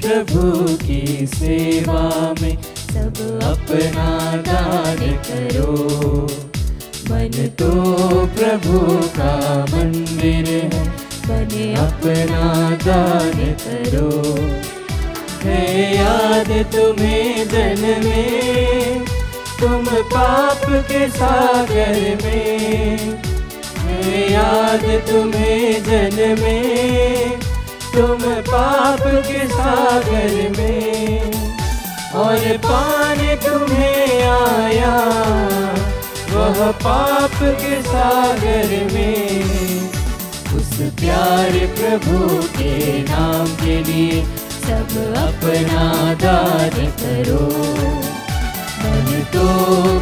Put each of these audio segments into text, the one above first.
प्रभु की सेवा में सब अपना दान करो। मन तो प्रभु का मंदिर है, बने अपना दान करो। है याद तुम्हें जन्म में, तुम पाप के सागर में। है याद तुम्हें जन्म में, तुम पाप के सागर में। और पाने तुम्हें आया वह पाप के सागर में। उस प्यारे प्रभु के नाम के लिए सब अपना दान करो। मन तो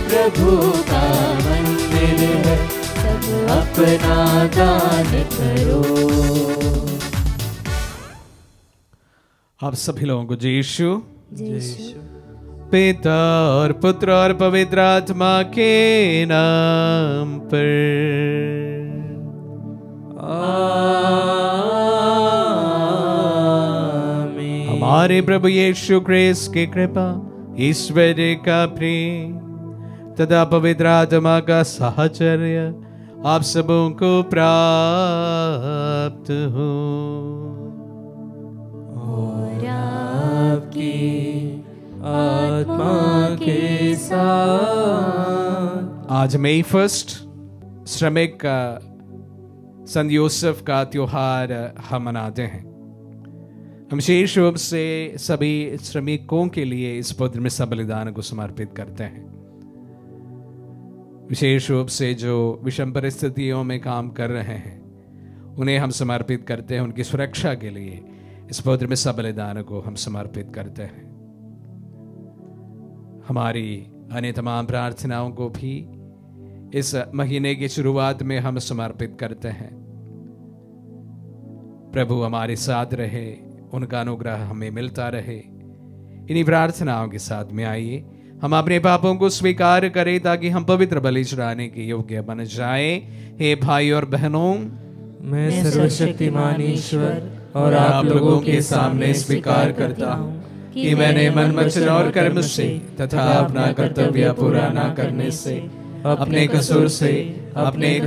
प्रभु का मंदिर है, सब अपना दान करो। आप सभी लोगों को जय यीशु। पिता और पुत्र और पवित्र आत्मा के नाम पर आमीन। हमारे प्रभु यीशु क्रिस्त की कृपा, ईश्वर का प्रेम तथा पवित्र आत्मा का साहचर्य आप सबों को प्राप्त हो। और आपकी आत्मा के साथ। आज मई 1 श्रमिक का संत यूसुफ का त्योहार हम मनाते हैं। हम विशेष रूप से सभी श्रमिकों के लिए इस पवित्र मिसा बलिदान को समर्पित करते हैं। विशेष रूप से जो विषम परिस्थितियों में काम कर रहे हैं उन्हें हम समर्पित करते हैं। उनकी सुरक्षा के लिए इस पवित्र मिसा बलिदान को हम समर्पित करते हैं। हमारी अन्य तमाम प्रार्थनाओं को भी इस महीने की शुरुआत में हम समर्पित करते हैं। प्रभु हमारे साथ रहे, उनका अनुग्रह हमें मिलता रहे। इन्हीं प्रार्थनाओं के साथ में आइए हम अपने पापों को स्वीकार करें ताकि हम पवित्र बलि चढ़ाने के योग्य बन जाएं। हे भाई और बहनों, मैं सर्वशक्तिमान ईश्वर और आप लोगों के सामने स्वीकार करता हूँ कि मैंने मन वचन और कर्म से तथा अपना कर्तव्य पूरा न करने से, अपने कसूर से, अपने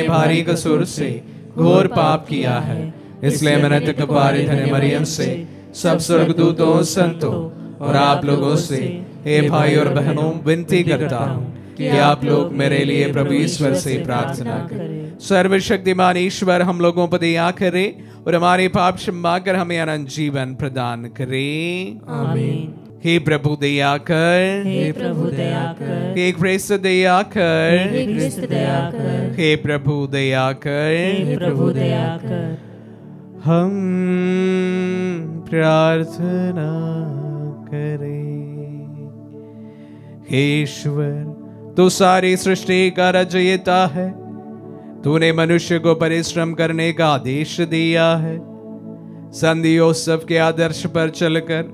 भारी कसूर से घोर पाप किया है। इसलिए मैंने कपारे धन्य मरियम से, सब स्वर्गदूतों, संतों और आप लोगों से, हे भाई और बहनों, विनती करता हूँ कि आप लोग मेरे लिए प्रभु ईश्वर से प्रार्थना करें। सर्वशक्तिमान ईश्वर हम लोगों पर दया करे और हमारे पाप क्षमा कर हमें अनंत जीवन प्रदान करे। आमीन। हे प्रभु दया कर, हे प्रभु दया कर, हे क्रिस्त दया कर, हे क्रिस्त दया कर, हे प्रभु दया कर, हे प्रभु दया कर। हम प्रार्थना करें। हे ईश्वर, तू सारी सृष्टि का रचयिता है। तूने मनुष्य को परिश्रम करने का आदेश दिया है। संत यूसुफ के आदर्श पर चलकर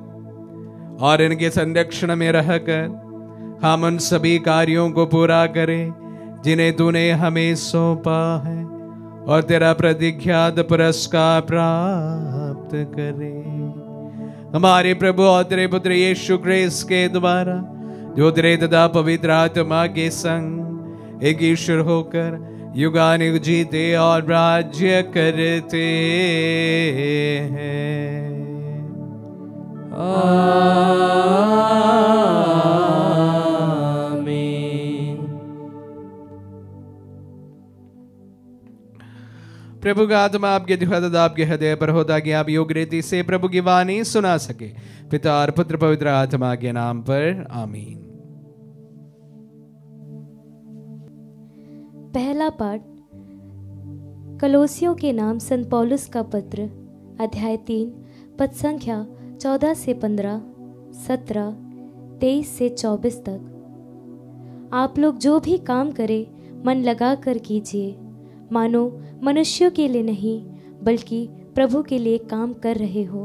और इनके संरक्षण में रहकर हम उन सभी कार्यों को पूरा करें जिन्हें तूने हमें सौंपा है, और तेरा प्रतिज्ञात पुरस्कार प्राप्त करें। हमारे प्रभु और तेरे पुत्र यीशु क्रिस्त के द्वारा, जो तेरे तथा पवित्र आत्मा के संग एक ईश्वर होकर युगानुग जीते और राज्य करते हैं। आमीन। प्रभु का आत्मा आपके तथा आपके हृदय पर हो ताकि आप योग्य रीति से प्रभु की वाणी सुना सके। पिता और पुत्र पवित्र आत्मा के नाम पर आमीन। पहला पाठ कलोसियों के नाम संत पौलुस का पत्र, अध्याय 3, पद संख्या 14 से 15, 17, 23 से 24 तक। आप लोग जो भी काम करें मन लगा कर कीजिए, मानो मनुष्यों के लिए नहीं बल्कि प्रभु के लिए काम कर रहे हो।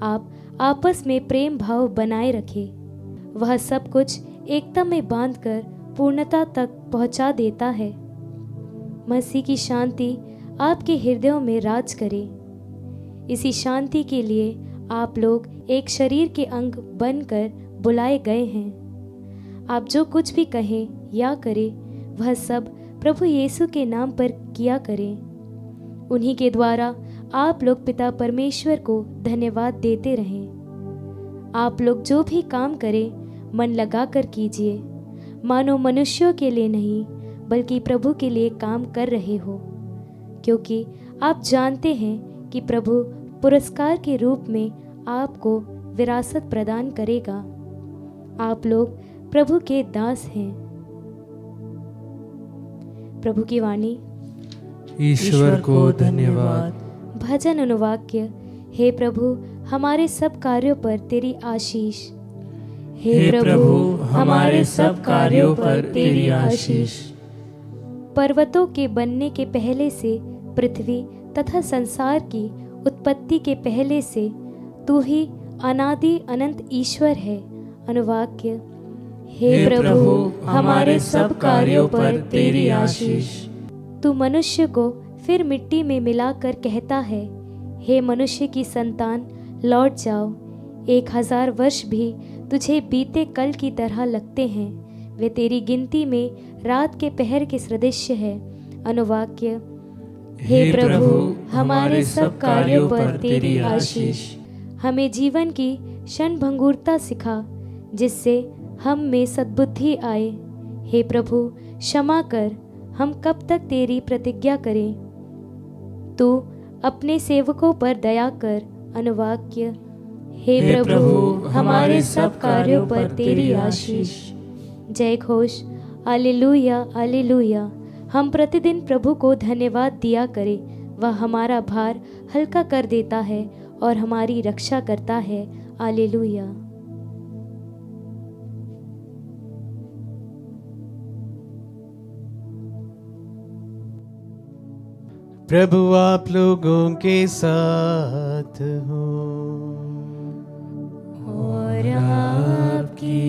आप आपस में प्रेम भाव बनाए रखें। वह सब कुछ एकता में बांधकर पूर्णता तक पहुंचा देता है। मसीह की शांति आपके हृदयों में राज करे। इसी शांति के लिए आप लोग एक शरीर के अंग बनकर बुलाए गए हैं। आप जो कुछ भी कहें या करें वह सब प्रभु यीशु के नाम पर किया करें। उन्हीं के द्वारा आप लोग पिता परमेश्वर को धन्यवाद देते रहें। आप लोग जो भी काम करें मन लगाकर कीजिए, मानो मनुष्यों के लिए नहीं बल्कि प्रभु के लिए काम कर रहे हो, क्योंकि आप जानते हैं कि प्रभु पुरस्कार के रूप में आपको विरासत प्रदान करेगा। आप लोग प्रभु के दास हैं। प्रभु की वाणी। ईश्वर को धन्यवाद। भजन अनुवाक्य। हे प्रभु हमारे सब कार्यों पर तेरी आशीष। हे प्रभु हमारे सब कार्यों पर तेरी आशीष। पर्वतों के बनने के पहले से पृथ्वी तथा संसार की उत्पत्ति के पहले से तू ही अनादि अनंत ईश्वर है। अनुवाक्य। हे प्रभु हमारे सब कार्यों पर तेरी आशीष। तू मनुष्य को फिर मिट्टी में मिलाकर कहता है, हे मनुष्य की संतान लौट जाओ। 1000 वर्ष भी तुझे बीते कल की तरह लगते हैं, वे तेरी गिनती में रात के पहर के सदृश्य है। अनुवाक्य। हे प्रभु हमारे सब कार्यों पर तेरी आशीष। हमें जीवन की क्षणभंगुरता सिखा, जिससे हम में सद्बुद्धि आए। हे प्रभु क्षमा कर, हम कब तक तेरी प्रतिज्ञा करें। तू अपने सेवकों पर दया कर। अनुवाक्य। हे प्रभु हमारे सब कार्यों पर तेरी आशीष। जय घोष। Hallelujah hallelujah. हम प्रतिदिन प्रभु को धन्यवाद दिया करें। वह हमारा भार हल्का कर देता है और हमारी रक्षा करता है। हालेलुया। प्रभु आप लोगों के साथ हो और आपकी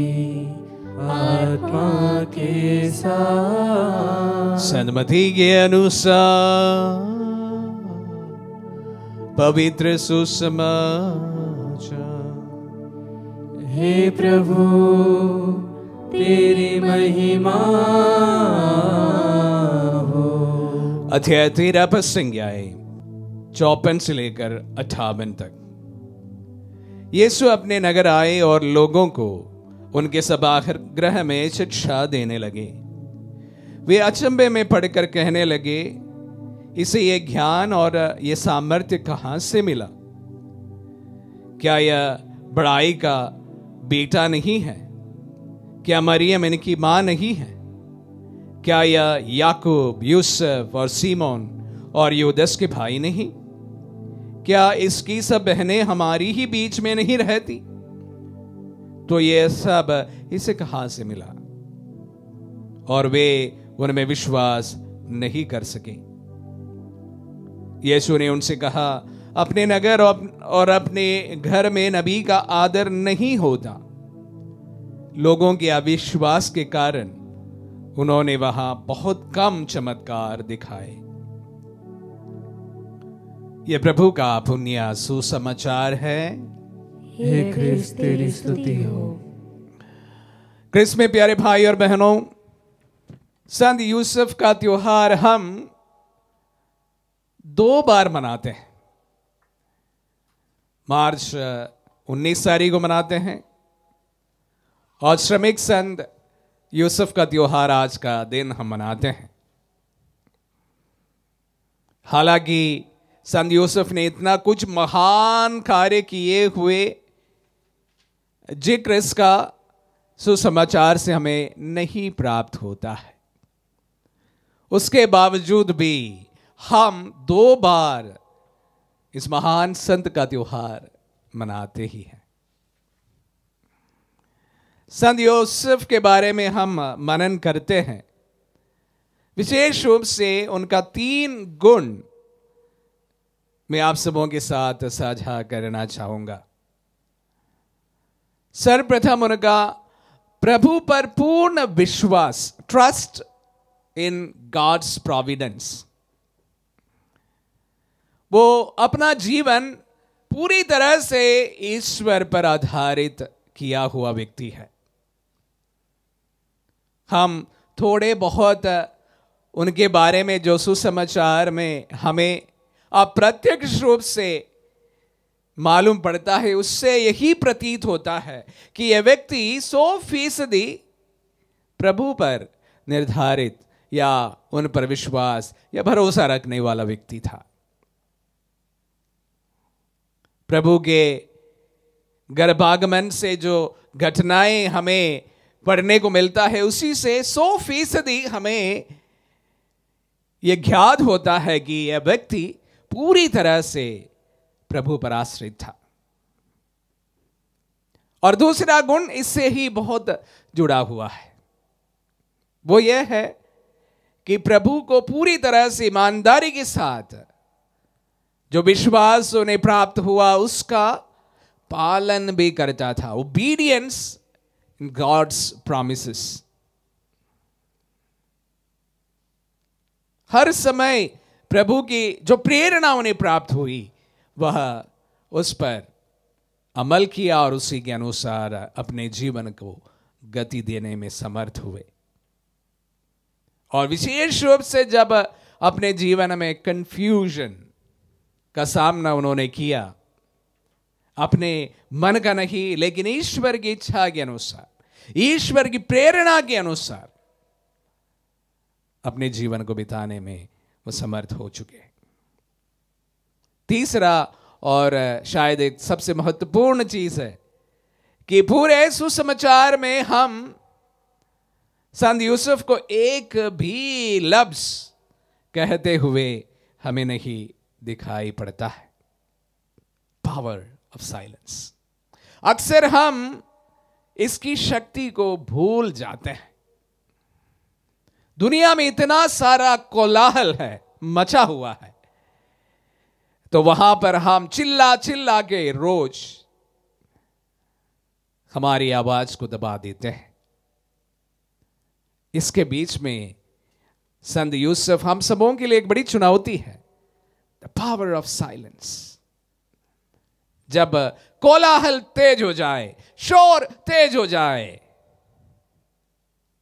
आत्मा के साथ। सन्मति के अनुसार पवित्र सुसमाचार। हे प्रभु तेरी महिमा हो। अध्याय 13 पद संज्ञाएं 54 से लेकर 58 तक। यीशु अपने नगर आए और लोगों को उनके सभागृह में शिक्षा देने लगे। वे अचंभे में पड़कर कहने लगे, इसे ये ज्ञान और ये सामर्थ्य कहां से मिला? क्या यह बड़ाई का बेटा नहीं है? क्या मरियम इनकी मां नहीं है? क्या यह याकूब, यूसुफ और सीमोन और यूदस के भाई नहीं? क्या इसकी सब बहनें हमारी ही बीच में नहीं रहती? तो ये सब इसे कहां से मिला? और वे उनमें विश्वास नहीं कर सके। यीशु ने उनसे कहा, अपने नगर और अपने घर में नबी का आदर नहीं होता। लोगों के अविश्वास के कारण उन्होंने वहां बहुत कम चमत्कार दिखाए। यह प्रभु का पुण्य सुसमाचार है। हे क्रिस्त तेरी स्तुति हो। क्रिस्त में प्यारे भाई और बहनों, संत यूसुफ का त्योहार हम 2 बार मनाते हैं। मार्च 19 तारीख को मनाते हैं और श्रमिक संत यूसुफ का त्योहार आज का दिन हम मनाते हैं। हालांकि संत यूसुफ ने इतना कुछ महान कार्य किए हुए जिक्र इसका सुसमाचार से हमें नहीं प्राप्त होता है, उसके बावजूद भी हम 2 बार इस महान संत का त्योहार मनाते ही हैं। संत यूसुफ के बारे में हम मनन करते हैं। विशेष रूप से उनका 3 गुण मैं आप सबों के साथ साझा करना चाहूंगा। सर्वप्रथम उनका प्रभु पर पूर्ण विश्वास, ट्रस्ट इन गॉड्स प्रोविडेंस। वो अपना जीवन पूरी तरह से ईश्वर पर आधारित किया हुआ व्यक्ति है। हम थोड़े बहुत उनके बारे में जो सुसमाचार में हमें अप्रत्यक्ष रूप से मालूम पड़ता है, उससे यही प्रतीत होता है कि यह व्यक्ति 100% प्रभु पर निर्धारित या उन पर विश्वास या भरोसा रखने वाला व्यक्ति था। प्रभु के गर्भागमन से जो घटनाएं हमें पढ़ने को मिलता है, उसी से 100% हमें यह ज्ञात होता है कि यह व्यक्ति पूरी तरह से प्रभु पर आश्रित था। और दूसरा गुण इससे ही बहुत जुड़ा हुआ है, वो यह है कि प्रभु को पूरी तरह से ईमानदारी के साथ जो विश्वास उन्हें प्राप्त हुआ उसका पालन भी करता था। Obedience in God's promises. हर समय प्रभु की जो प्रेरणा उन्हें प्राप्त हुई वह उस पर अमल किया और उसी के अनुसार अपने जीवन को गति देने में समर्थ हुए। और विशेष रूप से जब अपने जीवन में कंफ्यूजन का सामना उन्होंने किया, अपने मन का नहीं लेकिन ईश्वर की इच्छा के अनुसार, ईश्वर की प्रेरणा के अनुसार अपने जीवन को बिताने में वो समर्थ हो चुके हैं। तीसरा और शायद एक सबसे महत्वपूर्ण चीज है कि पूरे सुसमाचार में हम संत यूसुफ को एक भी लफ्ज कहते हुए हमें नहीं दिखाई पड़ता है। Power of silence. अक्सर हम इसकी शक्ति को भूल जाते हैं। दुनिया में इतना सारा कोलाहल है, मचा हुआ है, तो वहां पर हम चिल्ला चिल्ला के रोज हमारी आवाज को दबा देते हैं। इसके बीच में संत यूसुफ हम सबों के लिए एक बड़ी चुनौती है, द पावर ऑफ साइलेंस। जब कोलाहल तेज हो जाए, शोर तेज हो जाए,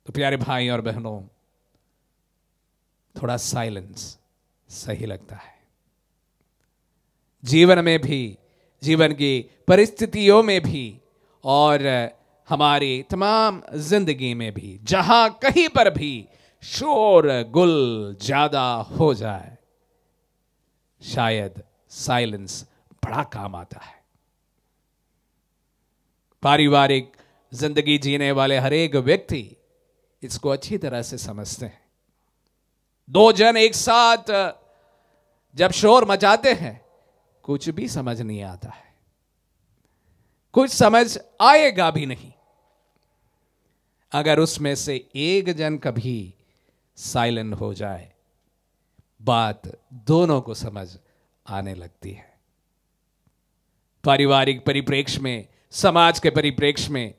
तो प्यारे भाई और बहनों, थोड़ा साइलेंस सही लगता है। जीवन में भी, जीवन की परिस्थितियों में भी और हमारी तमाम जिंदगी में भी, जहां कहीं पर भी शोर गुल ज्यादा हो जाए, शायद साइलेंस बड़ा काम आता है। पारिवारिक जिंदगी जीने वाले हर एक व्यक्ति इसको अच्छी तरह से समझते हैं। दो जन एक साथ जब शोर मचाते हैं, कुछ भी समझ नहीं आता है, कुछ समझ आएगा भी नहीं अगर उसमें से एक जन कभी साइलेंट हो जाए। बात दोनों को समझ आने लगती है। पारिवारिक परिप्रेक्ष्य में, समाज के परिप्रेक्ष्य में,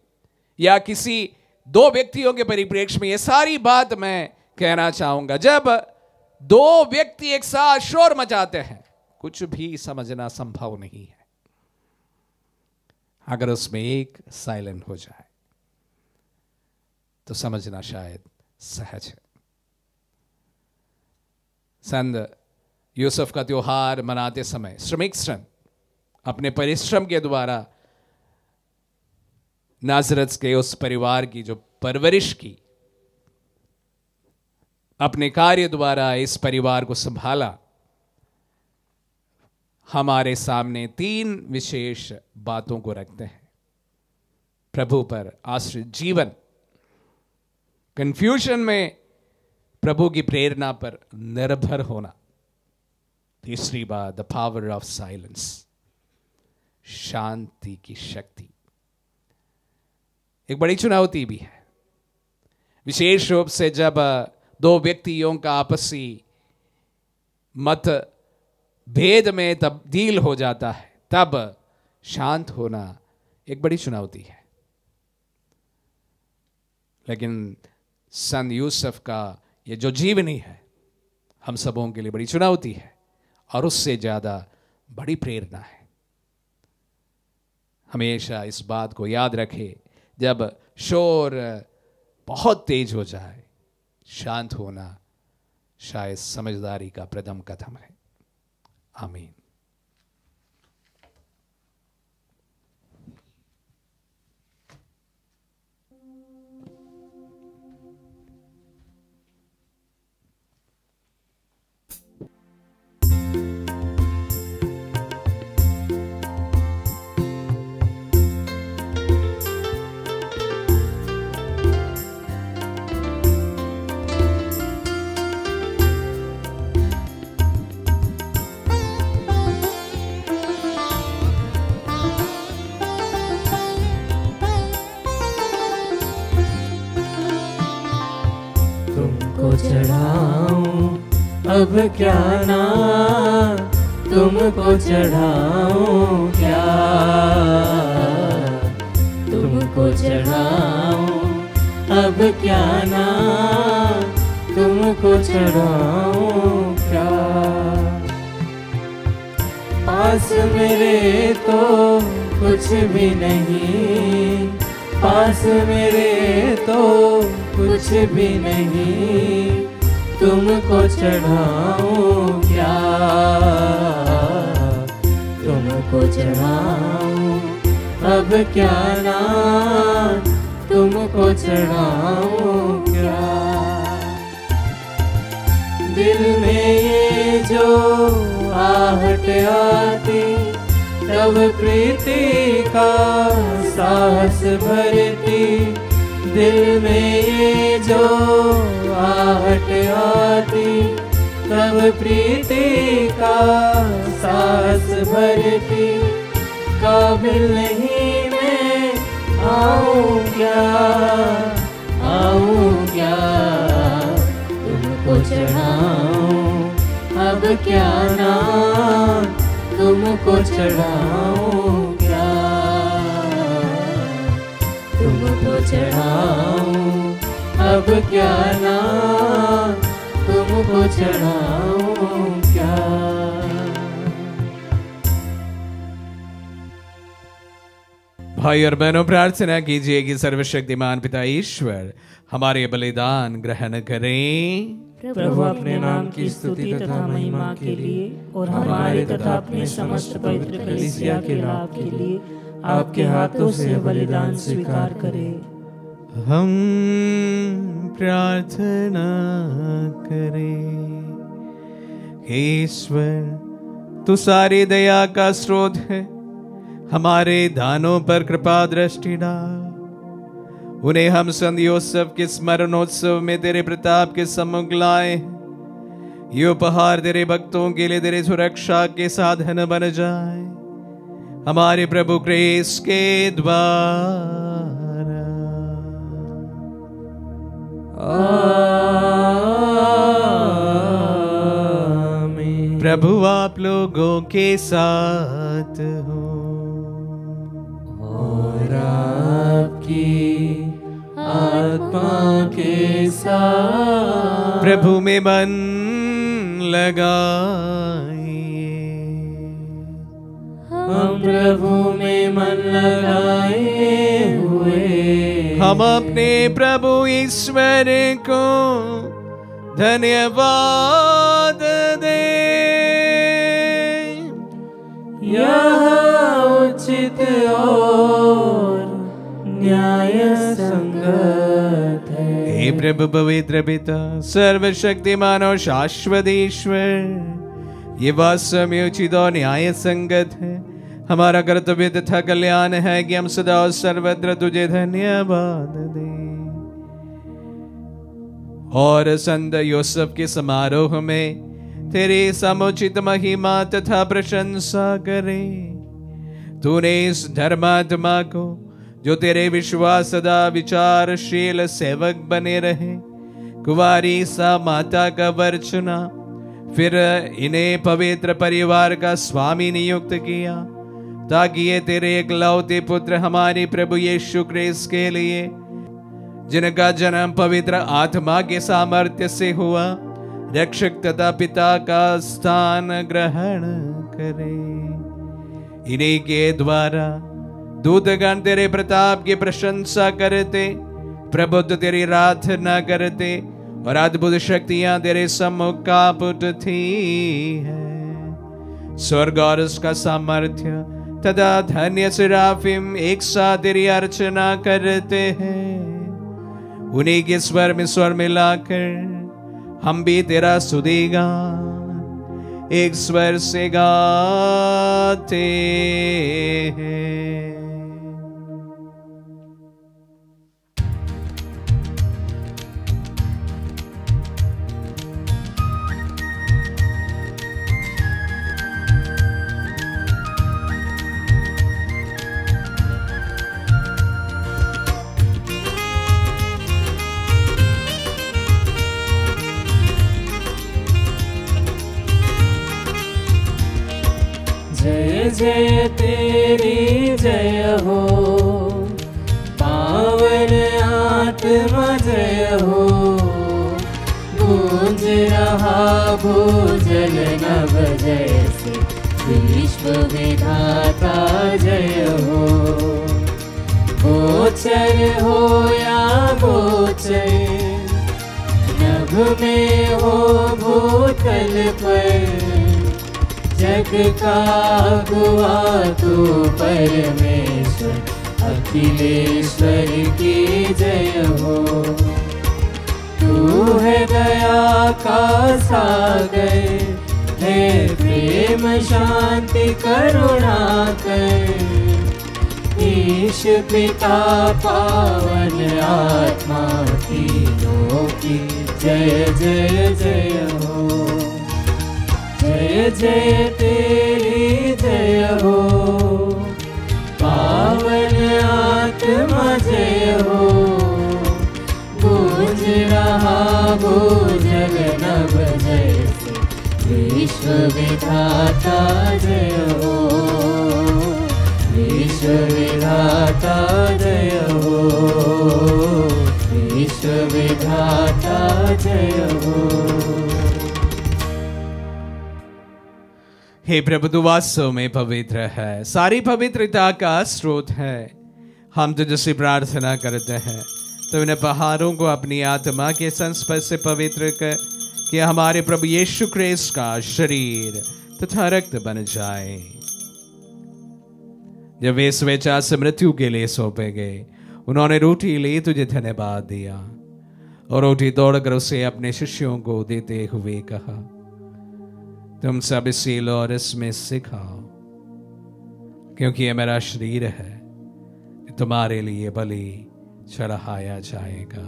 या किसी दो व्यक्तियों के परिप्रेक्ष्य में, यह सारी बात मैं कहना चाहूंगा। जब दो व्यक्ति एक साथ शोर मचाते हैं, कुछ भी समझना संभव नहीं है। अगर उसमें एक साइलेंट हो जाए तो समझना शायद सहज है। संत यूसुफ का त्योहार मनाते समय श्रमिक श्रम अपने परिश्रम के द्वारा नाजरत के उस परिवार की जो परवरिश की, अपने कार्य द्वारा इस परिवार को संभाला, हमारे सामने तीन विशेष बातों को रखते हैं। प्रभु पर आश्रित जीवन, कंफ्यूजन में प्रभु की प्रेरणा पर निर्भर होना, तीसरी बात द पावर ऑफ साइलेंस, शांति की शक्ति। एक बड़ी चुनौती भी है, विशेष रूप से जब दो व्यक्तियों का आपसी मत भेद में तब्दील हो जाता है, तब शांत होना एक बड़ी चुनौती है। लेकिन संत यूसुफ का ये जो जीवनी है, हम सबों के लिए बड़ी चुनौती है और उससे ज्यादा बड़ी प्रेरणा है। हमेशा इस बात को याद रखे, जब शोर बहुत तेज हो जाए, शांत होना शायद समझदारी का प्रथम कदम है। आमीन। चढ़ाऊं अब क्या ना, तुमको चढ़ाऊं क्या, तुमको चढ़ाऊं अब क्या ना, तुमको चढ़ाऊं क्या। पास मेरे तो कुछ भी नहीं, पास मेरे तो कुछ भी नहीं, तुमको चढ़ाऊं क्या, तुमको चढ़ाऊं अब क्या ना, तुमको चढ़ाऊं क्या। दिल में ये जो आहट आती, तब प्रीति का साहस भरती। दिल में ये जो आहट आती, तब प्रीति का साहस भरती। काबिल नहीं मैं आऊं क्या, आऊं क्या, तुमको चढ़ाऊं अब क्या ना, तुमको चढ़ाऊं क्या, तुमको चढ़ाऊं अब क्या ना, तुमको चढ़ाऊं क्या। भाई और बहनों, प्रार्थना कीजिए कि सर्वशक्तिमान पिता ईश्वर हमारे बलिदान ग्रहण करें। प्रभु अपने नाम की स्तुति तथा महिमा के लिए और हमारे तथा अपने समस्त पवित्र कलीसिया के लाभ के लिए आपके हाथों से बलिदान स्वीकार करें। हम प्रार्थना करें। हे ईश्वर, तू सारी दया का स्रोत है, हमारे दानों पर कृपा दृष्टि डाल। उन्हें हम संत यूसुफ के स्मरणोत्सव में तेरे प्रताप के सम्मुख लाए। ये उपहार तेरे भक्तों के लिए तेरे सुरक्षा के साधन बन जाए, हमारे प्रभु क्रिस्त के द्वारा। आमीन। प्रभु आप लोगों के साथ हो और आपकी आत्मा के साथ। प्रभु में मन लगाइए। हम प्रभु में मन लगाए हुए हम अपने प्रभु ईश्वर को धन्यवाद दें। यह उचित और न्याय संगत है। हे प्रभु पवित्र पिता, सर्वशक्तिमान और शाश्वत ईश्वर, ये वास्तव में उचित और न्याय संगत है। हमारा कर्तव्य तथा कल्याण है कि हम सदा और सर्वत्र तुझे धन्यवाद दें और संत यूसुफ के समारोह में तेरी समुचित महिमा तथा प्रशंसा करें। तूने इस धर्मात्मा को, जो तेरे विश्वास सदा विचारशील सेवक बने रहे, कुंवारी सा माता का वर चुना, फिर इन्हें पवित्र परिवार का स्वामी नियुक्त किया, ताकि ये तेरे एकलौते पुत्र हमारे प्रभु यीशु ख्रीस्त के लिए, जिनका जन्म पवित्र आत्मा के सामर्थ्य से हुआ, रक्षक तथा पिता का स्थान ग्रहण करे। इन्हीं के द्वारा दूतगण तेरे प्रताप की प्रशंसा करते, प्रबुद्ध तेरी आराधना करते, और अद्भुत शक्तियां तेरे सम्मुख कांप उठती है। स्वर्ग और उसका सामर्थ्य तथा धन्य सिराफिम एक साथ तेरी अर्चना करते हैं। उन्हीं के स्वर में स्वर मिलाकर हम भी तेरा स्तुतिगा एक स्वर से गाते हैं। जय जय तेरी जय हो, पावन आत्मा जय हो। गूंज रहा भूजल नभ जैसे, विश्व विधाता जय हो। गोचर हो या गोचर, नभ में हो भूतल पर, जग का गुआ तू परमेश्वर, अखिलेश्वर की जय हो। तू है दया का सागर, है प्रेम शांति करुणा कर। ईश पिता पावन आत्मा तीनों की जय जय जय हो। जय जय तेरी जय हो, पावन आत्मा जय हो। गूंज रहा भूजल नभ जैसे, विश्व विधाता जय हो। विश्व विधाता जय हो, विश्व विधाता जय हो। हे प्रभु, तू वास्तव में पवित्र है, सारी पवित्रता का स्रोत है। हम तुझसे प्रार्थना करते हैं तो इन पहाड़ों को अपनी आत्मा के संस्पर्श से पवित्र कर, कि हमारे प्रभु यीशु ख्रीस्त का शरीर तथा रक्त बन जाए। जब वे स्वेच्छा से मृत्यु के लिए सौंपे गए, उन्होंने रोटी ली, तुझे धन्यवाद दिया और रोटी तोड़कर उसे अपने शिष्यों को देते हुए कहा, तुम सब इसे लो और इसमें से खाओ, क्योंकि यह मेरा शरीर है, तुम्हारे लिए बलि चढ़ाया जाएगा।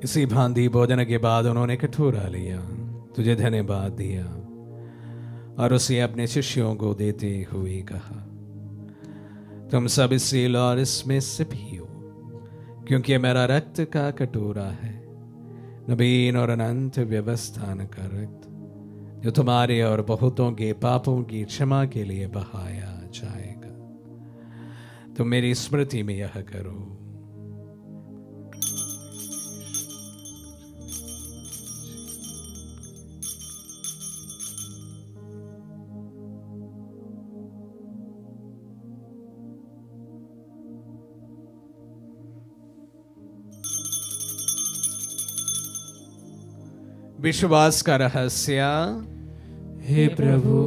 इसी भांति भोजन के बाद उन्होंने कटोरा लिया, तुझे धन्यवाद दिया और उसे अपने शिष्यों को देते हुए कहा, तुम सब इससे लो और इसमें से पियो, क्योंकि यह मेरा रक्त का कटोरा है, नवीन और अनंत व्यवस्थान का रक्त, जो तुम्हारे और बहुतों के पापों की क्षमा के लिए बहाया जाएगा। तुम मेरी स्मृति में यह करो। विश्वास का रहस्य। हे प्रभु,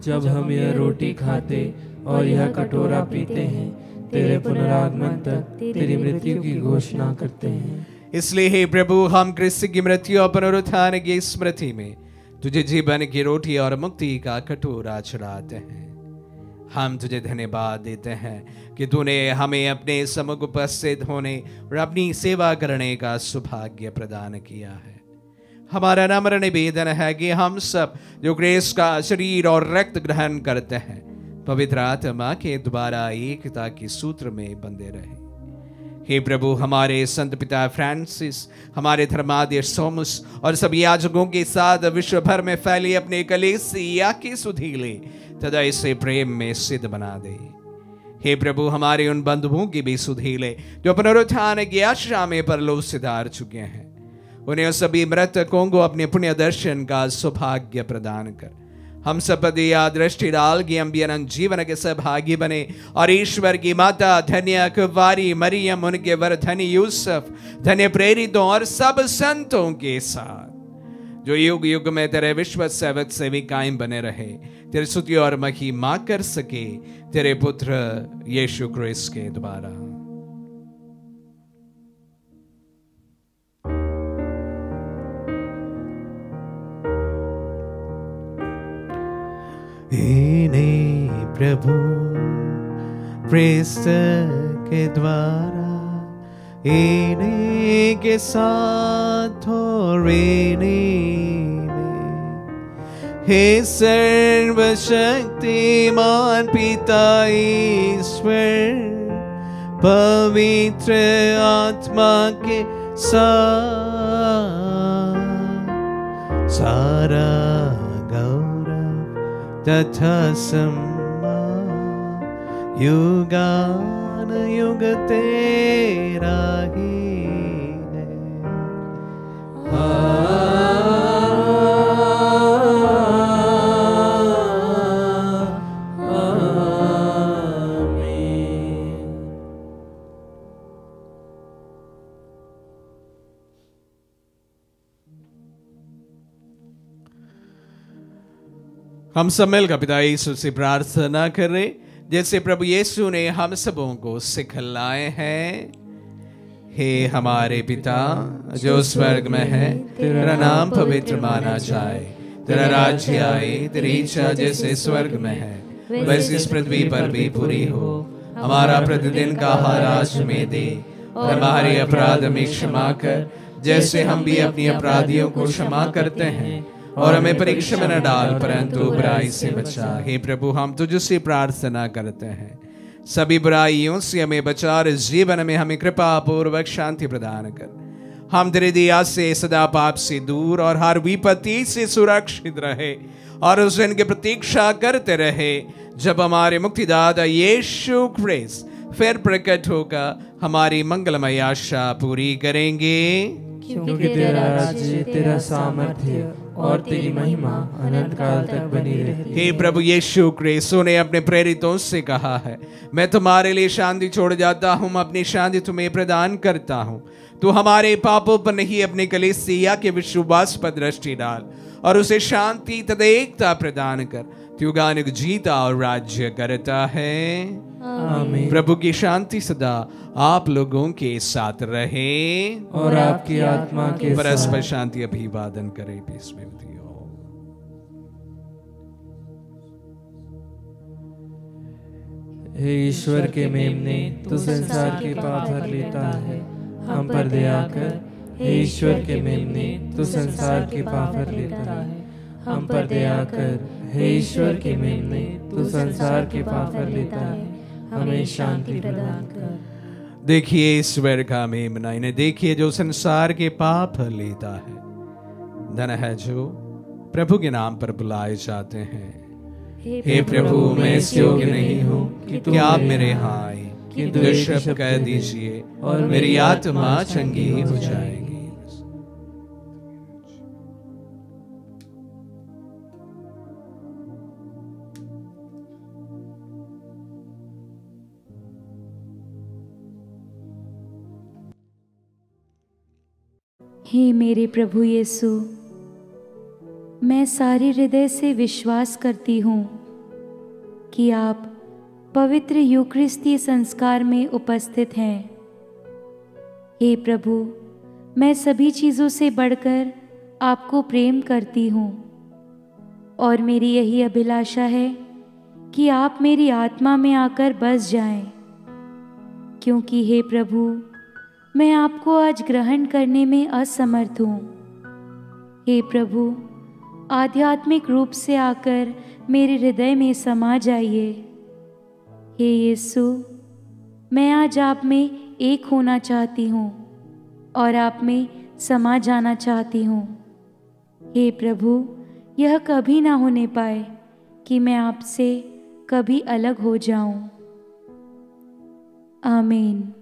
जब हम यह रोटी खाते और यह कटोरा पीते हैं, तेरे पुनरागमन तक तेरी मृत्यु की घोषणा करते हैं। इसलिए हे प्रभु, हम क्रिस्त की मृत्यु और पुनरुत्थान की स्मृति में तुझे जीवन की रोटी और मुक्ति का कटोरा चढ़ाते हैं। हम तुझे धन्यवाद देते हैं कि तूने हमें अपने सम्मुख उपस्थित होने और अपनी सेवा करने का सौभाग्य प्रदान किया है। हमारा नम्र निवेदन है कि हम सब जो क्रिस्त का शरीर और रक्त ग्रहण करते हैं, पवित्र आत्मा के द्वारा एकता के सूत्र में बंधे रहे। हे प्रभु, हमारे संत पिता फ्रांसिस, हमारे धर्माध्यक्ष सोमुस और सभी याजकों के साथ विश्व भर में फैली अपने कलीसिया की सुधि ले तथा इसे प्रेम में सिद्ध बना दे। हे प्रभु, हमारे उन बंधुओं की भी सुधि ले जो पुनरुत्थान की आशा में परलोक सिधार चुके हैं। उन्हें सभी मृतकों को अपने पुण्य दर्शन का सौभाग्य प्रदान कर हम सब पर दया दृष्टि डाल कि हम भी अनंत जीवन के सहभागी बने और ईश्वर की माता धन्य कुंवारी मरियम, उनके वर धन्य यूसुफ, धन्य प्रेरितों और सब संतों के साथ जो युग युग में तेरे विश्व सेवक से भी कायम बने रहे, तेरे स्तुति और महिमा कर सके तेरे पुत्र यीशु क्रिस्त के द्वारा। इन्हें प्रभु क्रिस्त के द्वारा, इन्हीं के साथ और इन्हीं में, हे सर्वशक्तिमान पिता ईश्वर, पवित्र आत्मा के साथ सारा तथा सम्मान युगान युग तेरा ही है। हम सब मिलकर पिता यीशु से प्रार्थना करें जैसे प्रभु यीशु ने हम सबों को सिखलाए हैं। हे हमारे पिता जो स्वर्ग में है, तेरा नाम पवित्र माना जाए, तेरा राज्य आए, तेरी इच्छा जैसे स्वर्ग में है वैसे इस पृथ्वी पर भी पूरी हो। हमारा प्रतिदिन का आहार आज हमें दे और हमारे अपराध में क्षमा कर जैसे हम भी अपनी अपराधियों को क्षमा करते हैं, और हमें परीक्षा में न डाल परंतु बुराई से बचा। हे प्रभु, हम तुझसे प्रार्थना करते हैं सभी बुराइयों से हमें बचा और इस जीवन में हमें कृपा पूर्वक शांति प्रदान कर। हम तेरी दया से सदा पाप से दूर और हर विपत्ति से सुरक्षित रहे और उस दिन की प्रतीक्षा करते रहे जब हमारे मुक्तिदाता यीशु क्रिस्त फिर प्रकट होकर हमारी मंगलमय आशा पूरी करेंगे। क्योंकि तेरा राज्य, तेरा सामर्थ्य और तेरी महिमा अनंत काल तक बनी रहती है। हे प्रभु यीशु क्रिस्त ने अपने प्रेरितों से कहा है, मैं तुम्हारे लिए शांति छोड़ जाता हूँ, अपनी शांति तुम्हें प्रदान करता हूँ। तू हमारे पापों पर नहीं अपने कलीसिया के विश्वास पर दृष्टि डाल और उसे शांति तथा एकता प्रदान कर। तू युगानुग जीता और राज्य करता है। आमीन। प्रभु की शांति सदा आप लोगों के साथ रहे और आपकी आत्मा के परस्पर शांति अभिवादन करे। पीस में हे ईश्वर के मेमने, तू संसार के पाप हर लेता है, हम पर दया कर। हे ईश्वर के मेमने, तू संसार के पाप हर लेता है, हम पर दया कर। हे ईश्वर के मेमने, तू संसार के पाप हर लेता है, हमें शांति प्रदान कर। देखिए ईश्वर का मेमना, इन्हें देखिए जो संसार के पाप हर लेता है। धन है जो प्रभु के नाम पर बुलाए जाते हैं। हे प्रभु, मैं इस योग्य नहीं हूँ कि आप मेरे यहाँ आए, किंतु एक शब्द कह दीजिए और मेरी आत्मा चंगी हो जाएगी। हे मेरे प्रभु यीशु, मैं सारे हृदय से विश्वास करती हूँ कि आप पवित्र यूकरिस्ती संस्कार में उपस्थित हैं। हे प्रभु, मैं सभी चीज़ों से बढ़कर आपको प्रेम करती हूँ और मेरी यही अभिलाषा है कि आप मेरी आत्मा में आकर बस जाएं, क्योंकि हे प्रभु, मैं आपको आज ग्रहण करने में असमर्थ हूँ। हे प्रभु, आध्यात्मिक रूप से आकर मेरे हृदय में समा जाइए। हे यीशु, मैं आज आप में एक होना चाहती हूँ और आप में समा जाना चाहती हूँ। हे प्रभु, यह कभी ना होने पाए कि मैं आपसे कभी अलग हो जाऊं। आमीन।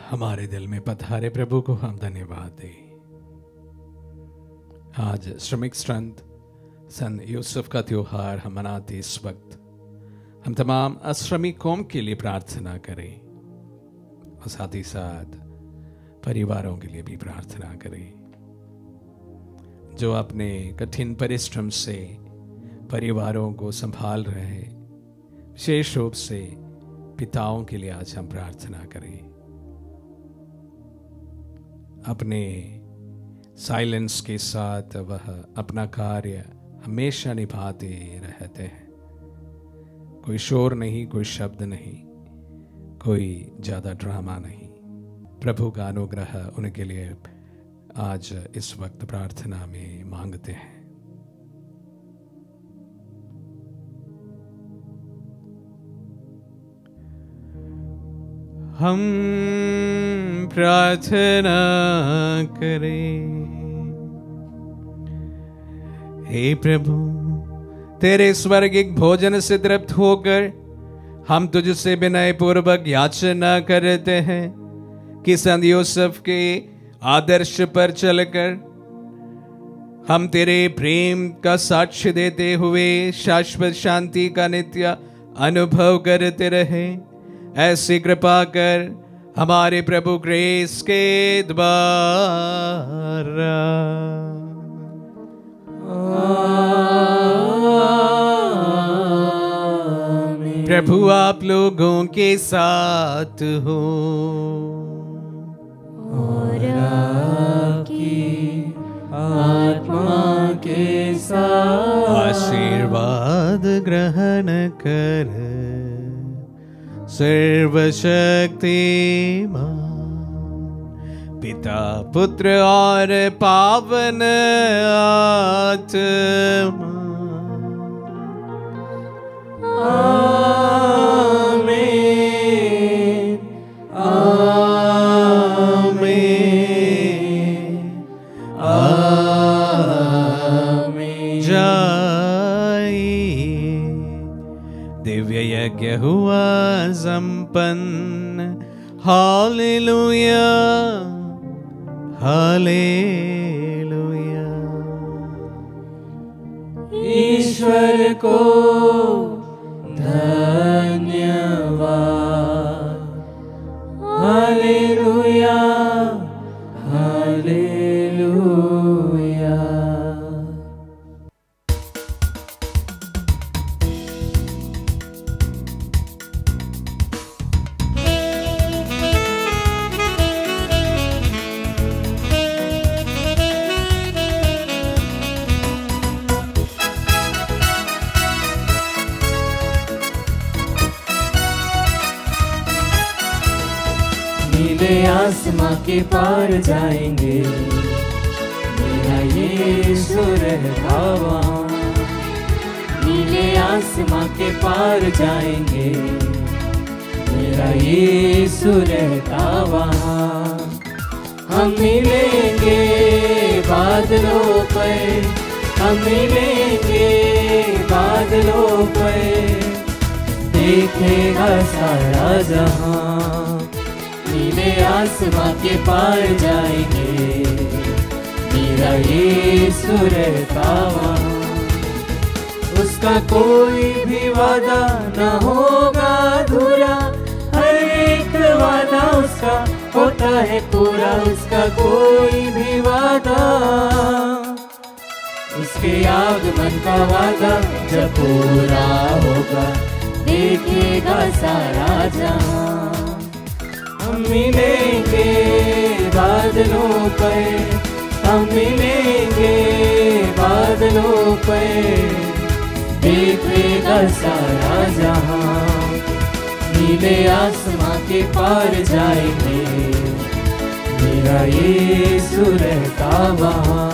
हमारे दिल में पधारे प्रभु को हम धन्यवाद दें। आज श्रमिक संत सन यूसुफ का त्योहार हम मनाते इस वक्त हम तमाम अश्रमिक कौम के लिए प्रार्थना करें और साथ ही साथ परिवारों के लिए भी प्रार्थना करें जो अपने कठिन परिश्रम से परिवारों को संभाल रहे हैं। विशेष रूप से पिताओं के लिए आज हम प्रार्थना करें। अपने साइलेंस के साथ वह अपना कार्य हमेशा निभाते रहते हैं। कोई शोर नहीं, कोई शब्द नहीं, कोई ज्यादा ड्रामा नहीं। प्रभु का अनुग्रह उनके लिए आज इस वक्त प्रार्थना में मांगते हैं। हम प्रार्थना करें। हे प्रभु, तेरे स्वर्गिक भोजन से तृप्त होकर हम तुझसे विनय पूर्वक याचना करते हैं कि संत यूसुफ के आदर्श पर चलकर हम तेरे प्रेम का साक्ष्य देते हुए शाश्वत शांति का नित्य अनुभव करते रहे। ऐसी कृपा कर हमारे प्रभु ग्रेस के द्वारा। प्रभु आप लोगों के साथ हो और आपकी आत्मा के साथ। आशीर्वाद ग्रहण कर सर्वशक्तिमान पिता पुत्र और पावन आत्मा। आमीन आमीन आमीन। जाइए, दिव्य यज्ञ हुआ संपन्न। Hallelujah hallelujah. ईश्वर को धन्यवाद। Hallelujah hallelujah. नीले आसमां के पार जाएंगे, मेरा यीशु रहता वहाँ। नीले आसमां के पार जाएंगे, मेरा यीशु रहता वहाँ। हम मिलेंगे बादलों पर, हम मिलेंगे बादलों पर, देखेगा सारा जहां। नीले आसमां के पार जाएंगे, मेरा यीशु रहता वहाँ। उसका कोई भी वादा न होगा अधूरा, हर एक वादा उसका होता है पूरा। उसका कोई भी वादा, उसके आगमन का वादा जब पूरा होगा, देखेगा सारा जहां। हम मिलेंगे बादलों पर, हम मिलेंगे बादलों पर, देखेगा सारा जहां। नीले आसमां के पार जाएंगे, मेरा यीशु रहता वहाँ।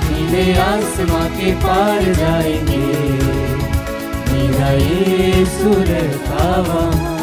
नीले आसमां के पार जाएंगे, मेरा यीशु रहता वहाँ।